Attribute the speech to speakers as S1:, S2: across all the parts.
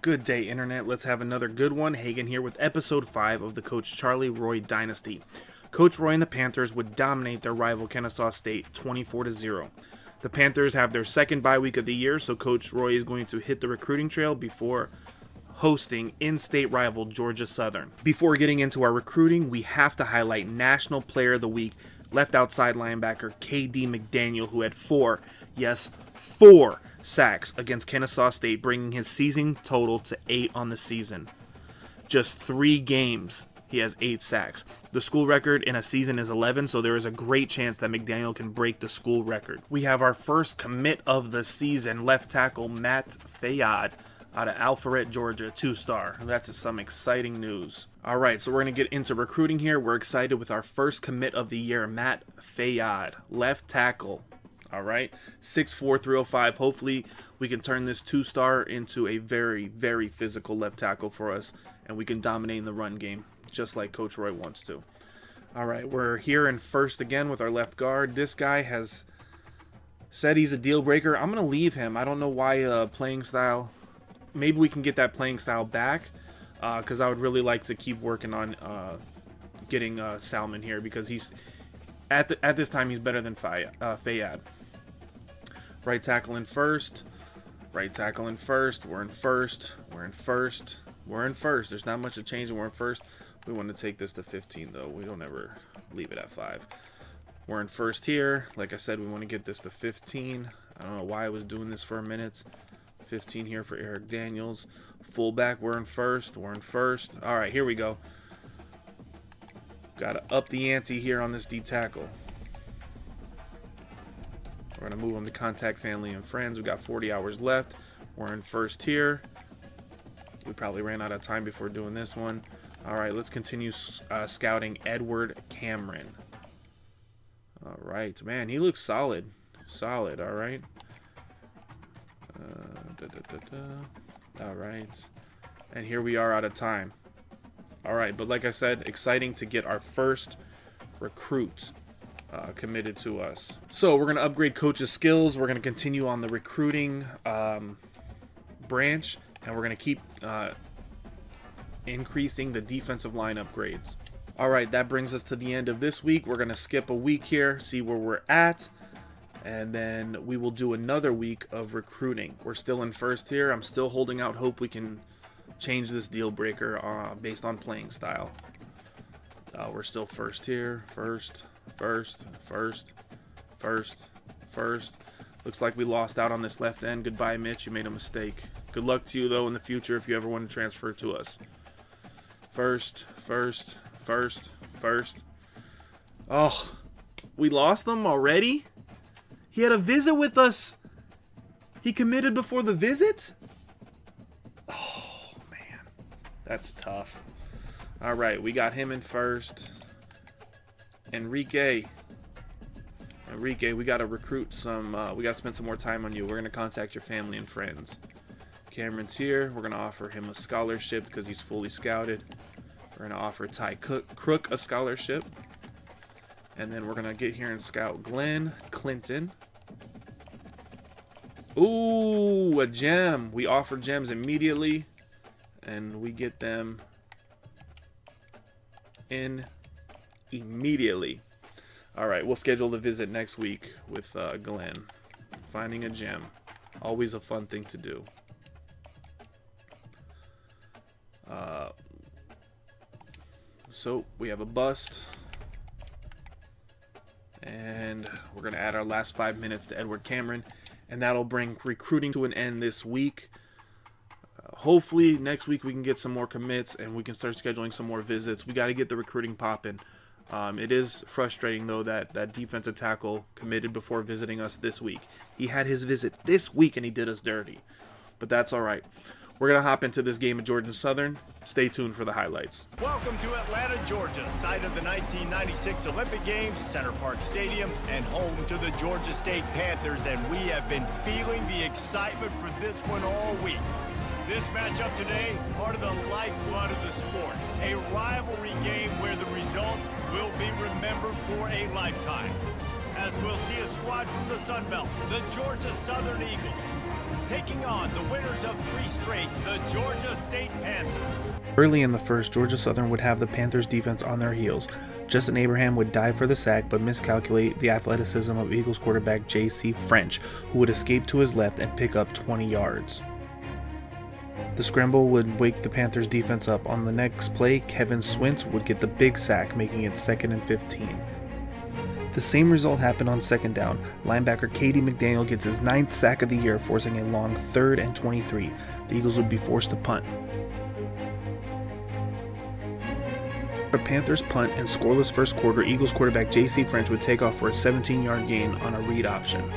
S1: Good day, Internet. Let's have another good one. Hagan here with episode 5 of the Coach Charley Roy Dynasty. Coach Roy and the Panthers would dominate their rival Kennesaw State 24-0. The Panthers have their second bye week of the year, so Coach Roy is going to hit the recruiting trail before hosting in-state rival Georgia Southern. Before getting into our recruiting, we have to highlight National Player of the Week, left outside linebacker KD McDaniel, who had four sacks against Kennesaw State, bringing his season total to 8 on the season. Just 3 games, he has 8 sacks. The school record in a season is 11, so there is a great chance that McDaniel can break the school record. We have our first commit of the season, left tackle Matt Fayad out of Alpharetta, Georgia, 2-star. That's some exciting news. All right, so we're going to get into recruiting here. We're excited with our first commit of the year, Matt Fayad, left tackle. All right, 6'4", 305. Hopefully, we can turn this 2-star into a very, very physical left tackle for us, and we can dominate in the run game, just like Coach Roy wants to. All right, we're here in first again with our left guard. This guy has said he's a deal breaker. I'm going to leave him. I don't know why playing style. Maybe we can get that playing style back, because I would really like to keep working on getting Salmon here, because he's at this time he's better than Fayad. Right tackle in first. Right tackle in first. We're in first. We're in first. We're in first. There's not much to change, and we're in first. We want to take this to 15, though. We don't ever leave it at 5. We're in first here. Like I said, we want to get this to 15. I don't know why I was doing this for a minute. 15 here for Eric Daniels. Fullback, we're in first. We're in first. All right, here we go. Got to up the ante here on this D tackle. We're going to move him to contact family and friends. We got 40 hours left. We're in first here. We probably ran out of time before doing this one. All right, let's continue scouting Edward Cameron. All right, man, he looks solid. Solid, all right. All right. And here we are out of time. All right, but like I said, exciting to get our first recruit committed to us. So we're going to upgrade coach's skills. We're going to continue on the recruiting branch, and we're going to keep increasing the defensive line upgrades. All right, that brings us to the end of this week. We're going to skip a week here, see where we're at, and then we will do another week of recruiting. We're still in first here. I'm still holding out hope we can change this deal breaker based on playing style. We're still first here. First. Looks like we lost out on this left end. Goodbye, Mitch. You made a mistake. Good luck to you, though, in the future if you ever want to transfer to us. First. Oh, we lost them already? He had a visit with us. He committed before the visit? Oh, man. That's tough. All right, we got him in first. Enrique, we got to recruit some. We got to spend some more time on you. We're going to contact your family and friends. Cameron's here. We're going to offer him a scholarship because he's fully scouted. We're going to offer Ty Crook a scholarship. And then we're going to get here and scout Glenn Clinton. Ooh, a gem. We offer gems immediately. And we get them in immediately. All right, we'll schedule the visit next week with Glenn. Finding a gem. Always a fun thing to do. So we have a bust. And we're going to add our last 5 minutes to Edward Cameron. And that'll bring recruiting to an end this week. Hopefully next week we can get some more commits and we can start scheduling some more visits. We got to get the recruiting popping. It is frustrating, though, that defensive tackle committed before visiting us this week. He had his visit this week and he did us dirty. But that's all right. We're going to hop into this game of Georgia Southern. Stay tuned for the highlights.
S2: Welcome to Atlanta, Georgia, site of the 1996 Olympic Games, Center Park Stadium, and home to the Georgia State Panthers. And we have been feeling the excitement for this one all week. This matchup today, part of the lifeblood of the sport. A rivalry game where the results will be remembered for a lifetime. As we'll see a squad from the Sun Belt, the Georgia Southern Eagles, taking on the winners of 3 straight, the Georgia State Panthers.
S1: Early in the first, Georgia Southern would have the Panthers defense on their heels. Justin Abraham would dive for the sack but miscalculate the athleticism of Eagles quarterback J.C. French, who would escape to his left and pick up 20 yards. The scramble would wake the Panthers defense up. On the next play, Kevin Swintz would get the big sack, making it 2nd and 15. The same result happened on 2nd down. Linebacker KD McDaniel gets his 9th sack of the year, forcing a long 3rd and 23. The Eagles would be forced to punt. The Panthers punt and scoreless first quarter, Eagles quarterback J.C. French would take off for a 17-yard gain on a read option.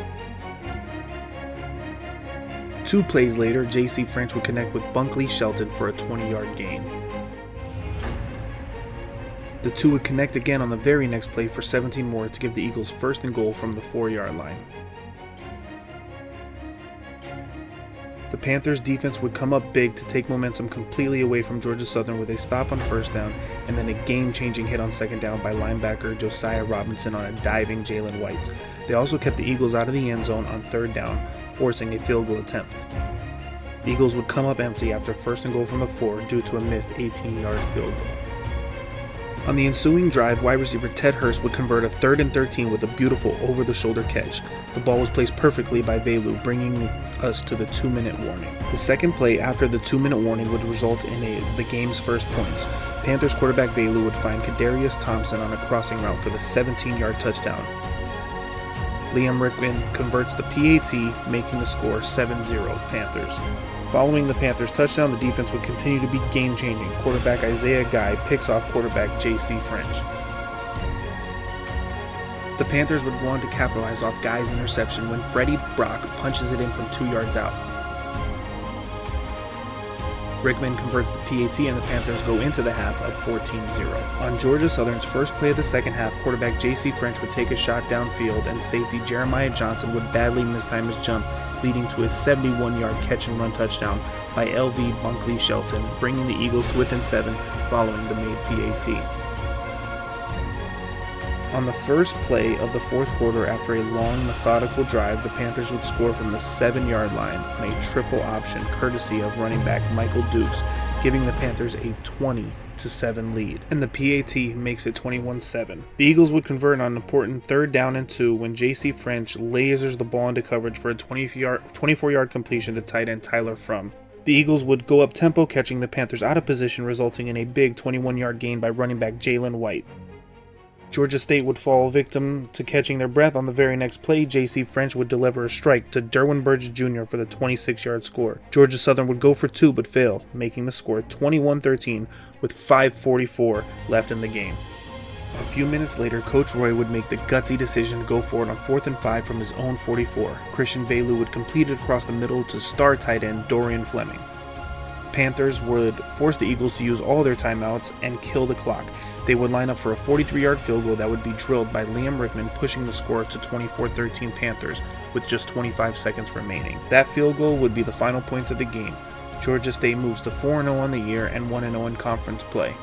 S1: 2 plays later, J.C. French would connect with Bunkley Shelton for a 20-yard gain. The two would connect again on the very next play for 17 more to give the Eagles 1st and goal from the 4-yard line. The Panthers defense would come up big to take momentum completely away from Georgia Southern with a stop on 1st down and then a game-changing hit on 2nd down by linebacker Josiah Robinson on a diving Jalen White. They also kept the Eagles out of the end zone on 3rd down, forcing a field goal attempt. The Eagles would come up empty after 1st and goal from the 4 due to a missed 18-yard field goal. On the ensuing drive, wide receiver Ted Hurst would convert a 3rd and 13 with a beautiful over-the-shoulder catch. The ball was placed perfectly by Velu, bringing us to the 2-minute warning. The second play after the 2-minute warning would result in the game's first points. Panthers quarterback Velu would find Kadarius Thompson on a crossing route for the 17-yard touchdown. Liam Rickman converts the PAT, making the score 7-0 Panthers. Following the Panthers' touchdown, the defense would continue to be game-changing. Quarterback Isaiah Guy picks off quarterback J.C. French. The Panthers would go on to capitalize off Guy's interception when Freddie Brock punches it in from 2 yards out. Rickman converts the PAT and the Panthers go into the half up 14-0. On Georgia Southern's first play of the second half, quarterback J.C. French would take a shot downfield and safety Jeremiah Johnson would badly mistime his jump, leading to a 71-yard catch-and-run touchdown by L.V. Bunkley Shelton, bringing the Eagles to within 7 following the made PAT. On the first play of the 4th quarter, after a long, methodical drive, the Panthers would score from the 7-yard line on a triple option courtesy of running back Michael Dukes, giving the Panthers a 20-7 lead, and the PAT makes it 21-7. The Eagles would convert on an important 3rd down and 2 when J.C. French lasers the ball into coverage for a 24-yard completion to tight end Tyler Frum. The Eagles would go up tempo, catching the Panthers out of position, resulting in a big 21-yard gain by running back Jalen White. Georgia State would fall victim to catching their breath. On the very next play, J.C. French would deliver a strike to Derwin Burgess Jr. for the 26-yard score. Georgia Southern would go for 2 but fail, making the score 21-13 with 5:44 left in the game. A few minutes later, Coach Roy would make the gutsy decision to go for it on 4th and 5 from his own 44. Christian Velu would complete it across the middle to star tight end Dorian Fleming. Panthers would force the Eagles to use all their timeouts and kill the clock. They would line up for a 43-yard field goal that would be drilled by Liam Rickman, pushing the score to 24-13 Panthers with just 25 seconds remaining. That field goal would be the final points of the game. Georgia State moves to 4-0 on the year and 1-0 in conference play.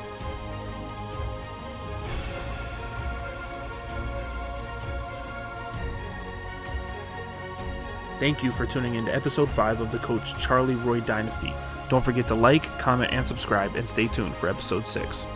S1: Thank you for tuning in to episode 5 of the Coach Charley Roy Dynasty. Don't forget to like, comment, and subscribe, and stay tuned for episode 6.